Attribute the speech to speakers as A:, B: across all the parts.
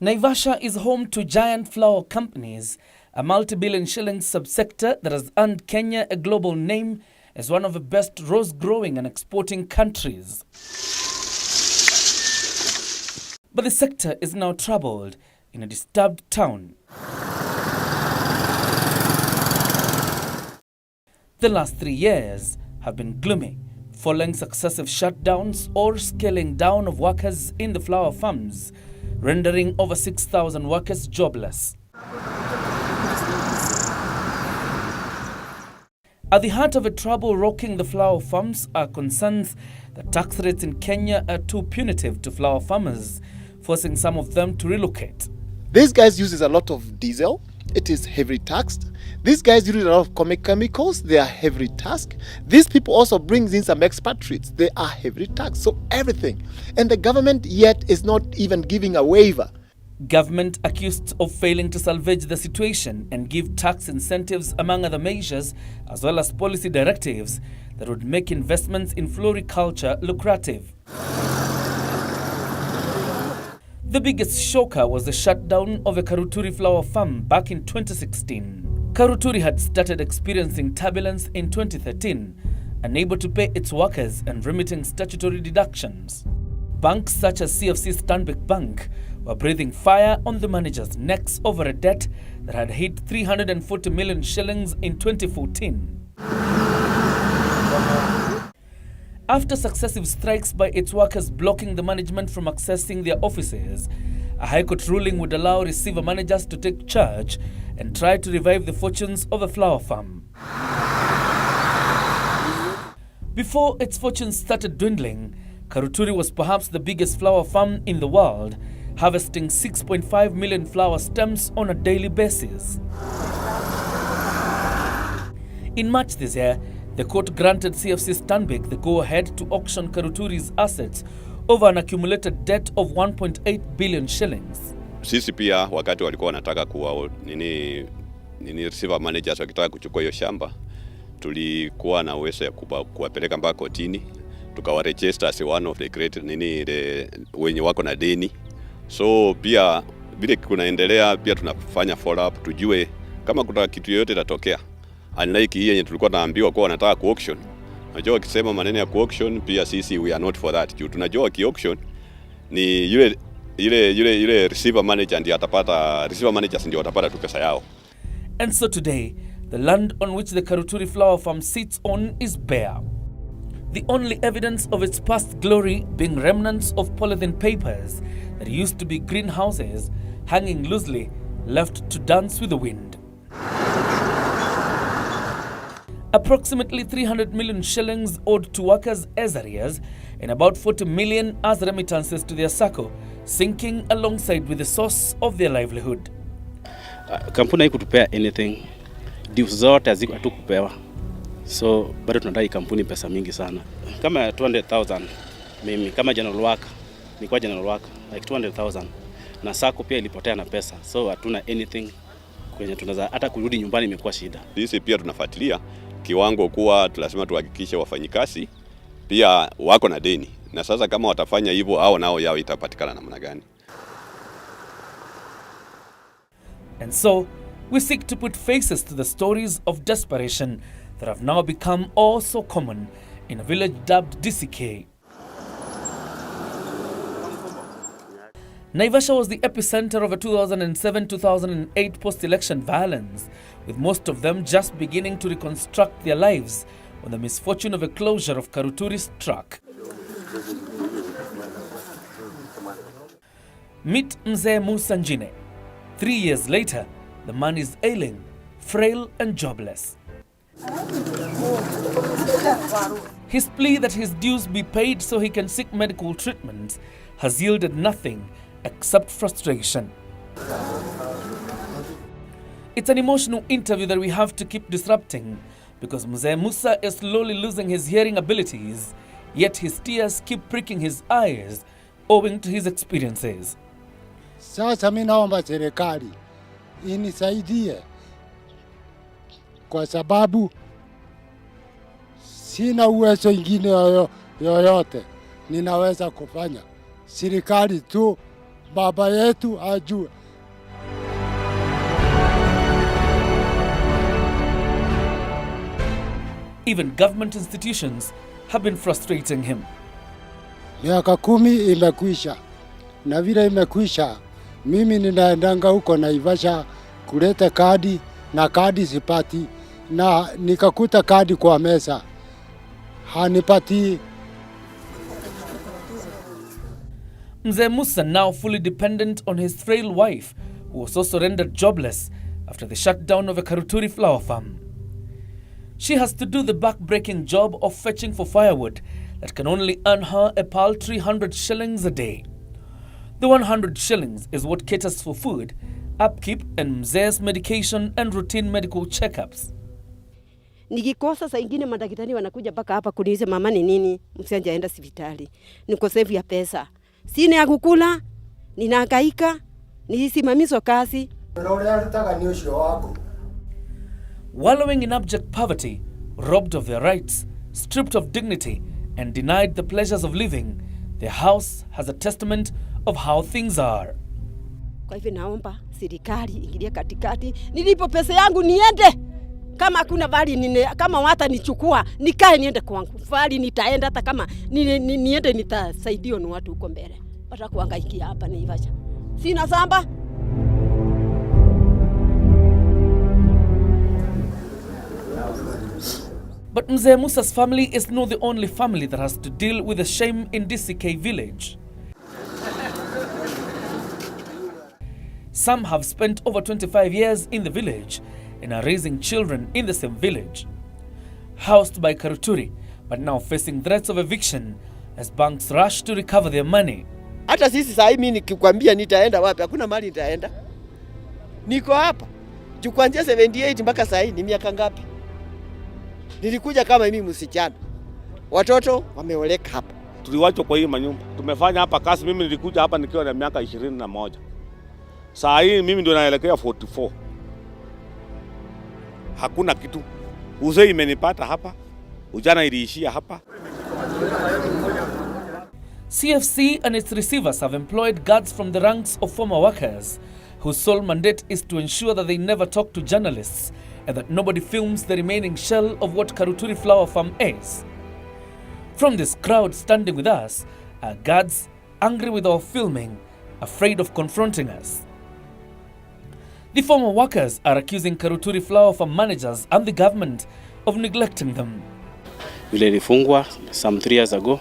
A: Naivasha is home to giant flower companies, a multi-billion shilling subsector that has earned Kenya a global name as one of the best rose-growing and exporting countries. But the sector is now troubled in a disturbed town. The last 3 years have been gloomy, following successive shutdowns or scaling down of workers in the flower farms, rendering over 6,000 workers jobless. At the heart of a trouble rocking the flower farms are concerns that tax rates in Kenya are too punitive to flower farmers, forcing some of them to relocate.
B: These guys use a lot of diesel. It is heavily taxed. These guys use a lot of chemicals. They are heavily taxed. These people also brings in some expatriates. They are heavily taxed. So everything. And the government yet is not even giving a waiver.
A: Government accused of failing to salvage the situation and give tax incentives among other measures, as well as policy directives that would make investments in floriculture lucrative. The biggest shocker was the shutdown of a Karuturi flower farm back in 2016. Karuturi had started experiencing turbulence in 2013, unable to pay its workers and remitting statutory deductions. Banks such as CFC Stanbic Bank were breathing fire on the managers' necks over a debt that had hit 340 million shillings in 2014. After successive strikes by its workers blocking the management from accessing their offices, a High Court ruling would allow receiver managers to take charge and try to revive the fortunes of a flower farm. Before its fortunes started dwindling, Karuturi was perhaps the biggest flower farm in the world, harvesting 6.5 million flower stems on a daily basis. In March this year, the court granted CFC Stanbic the go-ahead to auction Karuturi's assets over an accumulated debt of 1.8 billion shillings.
C: Sisi pia wakati walikuwa wanataka kuwa receiver managers wakitaka kuchukua hiyo shamba, tulikuwa na uwezo ya kuwapeleka mpaka kotini, tukawaregister as one of the great wenye wako na deni. So pia vile kunaendelea pia tunafanya follow up tujue kama kuna kitu yoyote itatokea. Unlike hii yenye tulikuwa tunaambiwa kwa wanataka ku-auction. Unajua wakisema maneno ya ku-auction pia sisi we are not for that. Tunajua ki-auction ni yule receiver manager ndiye atapata, receiver managers ndio watapata tu pesa yao.
A: And so today, the land on which the Karuturi flower farm sits on is bare. The only evidence of its past glory being remnants of polythene papers that used to be greenhouses hanging loosely, left to dance with the wind. Approximately 300 million shillings owed to workers as arrears and about 40 million as remittances to their sacco, sinking alongside with the source of their livelihood.
D: Kampuni haikutupea anything. Dues zote hazikupewa. So bado tunadai kampuni pesa mingi sana. Kama 200,000 mimi kama general worker, nilikuwa general worker like 200,000 na sacco pia ilipotea na pesa. So hatuna anything kwenye tunaweza hata kurudi nyumbani imekuwa shida.
C: Sisi pia tunafuatilia kiwango kuwa lazima tuhakikishe wafanyikazi pia wako na deni. Na sasa kama watafanya hivyo au nao yao itapatikana namna gani?
A: And so we seek to put faces to the stories of desperation that have now become all so common in a village dubbed DCK. Naivasha was the epicenter of a 2007-2008 post-election violence, with most of them just beginning to reconstruct their lives when the misfortune of a closure of Karuturi struck. Meet Mzee Musa Njine. 3 years later, the man is ailing, frail and jobless. His plea that his dues be paid so he can seek medical treatment has yielded nothing except frustration. It's an emotional interview that we have to keep disrupting because Mzee Musa is slowly losing his hearing abilities, yet his tears keep pricking his eyes owing to his experiences.
E: Sasa mimi naomba serikali inisaidie kwa sababu sina uwezo ingine yoyote ninaweza kufanya. Serikali tu baba yetu ajue.
A: Even government institutions have been frustrating him.
E: Miaka 10 imekwisha, na vile imekwisha, mimi ninaendanga huko Naivasha kuleta kadi na kadi sipati, na nikakuta kadi kwa meza hanipati.
A: Mzee Musa, now fully dependent on his frail wife, who was also rendered jobless after the shutdown of a Karuturi flower farm. She has to do the back-breaking job of fetching for firewood that can only earn her a paltry 100 shillings a day. The 100 shillings is what caters for food, upkeep, and mzee's medication and routine medical checkups.
F: Nikikosa saa ingine madaktari wanakuja mpaka hapa kuniuliza mama ni nini, msije aenda hospitali. Nikosefu ya pesa. Sina ya kukula, ninahangaika, nisimamishwa kazi.
A: Wallowing in abject poverty, robbed of their rights, stripped of dignity, and denied the pleasures of living, their house has a testament of how things are.
F: Kwa hivyo naomba serikali ingilie katikati, nilipo pesa yangu niende. Kama kuna bali kama wata nichukua, nikae niende kwangu. Bali nitaenda hata kama niende nitasaidiwa na watu huko mbele. Pata kuhangaikia hapa Naivasha. Sina samba.
A: But Mzee Musa's family is not the only family that has to deal with the shame in DCK village. Some have spent over 25 years in the village and are raising children in the same village. Housed by Karuturi, but now facing threats of eviction as banks rush to recover their money.
G: Hata sisi saa hii mimi nikikwambia nitaenda wapi, hakuna mahali nitaenda. Niko hapa. Kuanzia 78 mpaka saa hii ni miaka ngapi? Nilikuja kama mimi msichana. Watoto wameoleka hapa.
H: Tuliwachwa kwa hii manyumba. Tumefanya hapa kazi, mimi nilikuja hapa nikiwa na miaka 21. Saa hii mimi ndio naelekea 44. Hakuna kitu. Uzee imenipata hapa. Ujana iliishia hapa.
A: CFC and its receivers have employed guards from the ranks of former workers whose sole mandate is to ensure that they never talk to journalists and that nobody films the remaining shell of what Karuturi Flower Farm is. From this crowd standing with us are guards angry with our filming, afraid of confronting us. The former workers are accusing Karuturi Flower Farm managers and the government of neglecting them.
D: Vile ilifungwa some 3 years ago,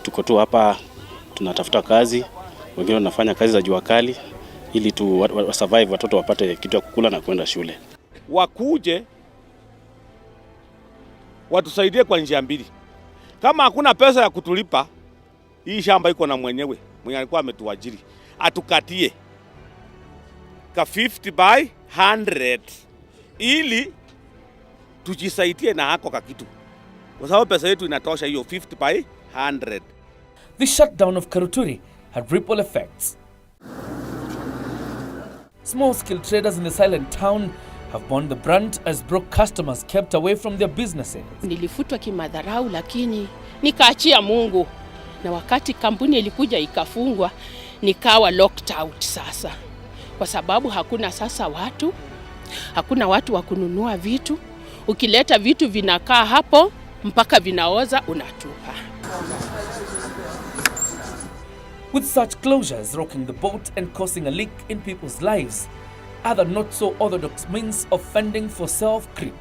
D: tuko tu hapa tunatafuta kazi, wengine wanafanya kazi za jua kali ili tu survive, watoto wapate kitu ya kukula na kwenda shule.
H: Wakuje watusaidie kwa njia mbili. Kama hakuna pesa ya kutulipa, hii shamba iko na mwenyewe, mwenye alikuwa ametuajiri, atukatie ka 50 by 100 ili tujisaidie na hako ka kitu. Kwa sababu pesa yetu inatosha hiyo 50 by 100.
A: The shutdown of Karuturi had ripple effects. Small-scale traders in the silent town have borne the brunt as broke customers kept away from their businesses.
I: Nilifutwa kimadharau lakini nikaachia Mungu. Na wakati kampuni ilikuja ikafungwa, nikawa locked out sasa. Kwa sababu hakuna sasa watu, hakuna watu wa kununua vitu. Ukileta vitu vinakaa hapo mpaka vinaoza unatupa.
A: With such closures rocking the boat and causing a leak in people's lives, other not-so-orthodox means of fending for self-creep.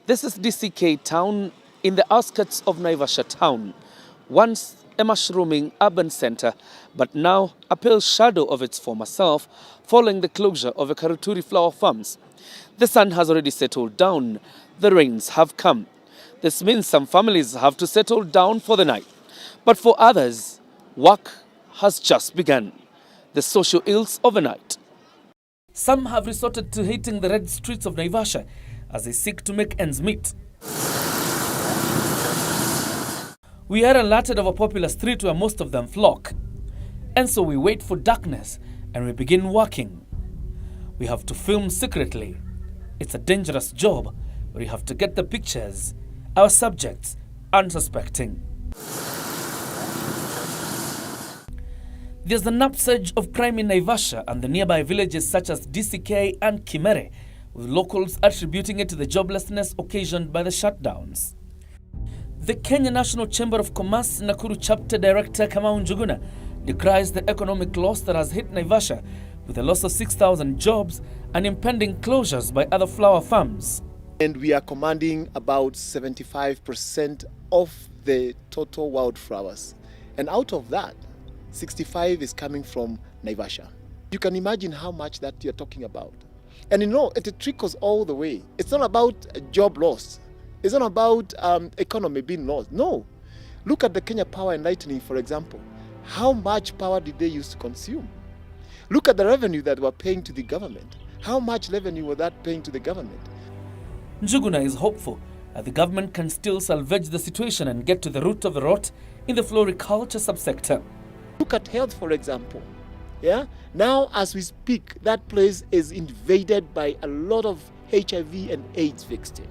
A: This is DCK town in the outskirts of Naivasha town, once a mushrooming urban center, but now a pale shadow of its former self following the closure of a Karuturi flower farms. The sun has already settled down. The rains have come. This means some families have to settle down for the night. But for others, work has just begun. The social ills of a night. Some have resorted to hating the red streets of Naivasha as they seek to make ends meet. We are alerted of a popular street where most of them flock. And so we wait for darkness and we begin working. We have to film secretly. It's a dangerous job, but you have to get the pictures, our subjects, unsuspecting. There's an upsurge of crime in Naivasha and the nearby villages such as DCK and Kimere, with locals attributing it to the joblessness occasioned by the shutdowns. The Kenya National Chamber of Commerce Nakuru Chapter Director Kamau Njuguna decries the economic loss that has hit Naivasha, with a loss of 6,000 jobs and impending closures by other flower farms.
B: And we are commanding about 75% of the total wildflowers. And out of that, 65 is coming from Naivasha. You can imagine how much that you're talking about. And you know, it trickles all the way. It's not about job loss. It's not about economy being lost. No. Look at the Kenya Power and Lightning, for example. How much power did they use to consume? Look at the revenue that we're paying to the government. How much revenue was that paying to the government?
A: Njuguna is hopeful that the government can still salvage the situation and get to the root of the rot in the floriculture subsector.
B: Look at health, for example. Yeah? Now, as we speak, that place is invaded by a lot of HIV and AIDS victims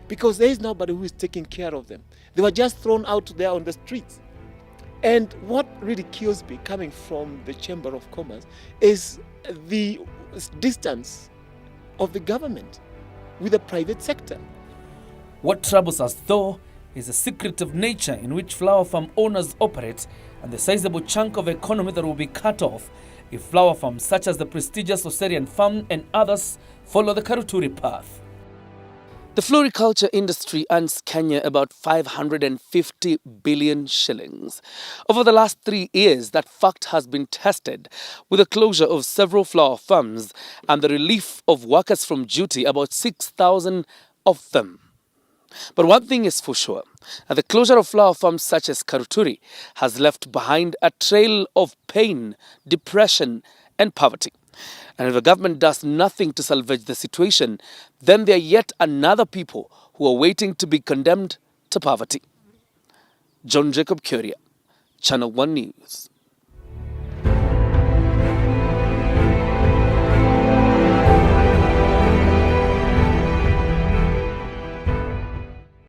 B: because there is nobody who is taking care of them. They were just thrown out there on the streets. And what really kills me coming from the Chamber of Commerce is the distance of the government with the private sector.
A: What troubles us, though, is the secret of nature in which flower farm owners operate and the sizable chunk of economy that will be cut off if flower farms such as the prestigious Oserian farm and others follow the Karuturi path. The floriculture industry earns Kenya about 550 billion shillings. Over the last 3 years, that fact has been tested with the closure of several flower farms and the relief of workers from duty, about 6,000 of them. But one thing is for sure, the closure of flower farms such as Karuturi has left behind a trail of pain, depression and poverty. And if the government does nothing to salvage the situation, then there are yet another people who are waiting to be condemned to poverty. John Jacob Curia, Channel 1 News.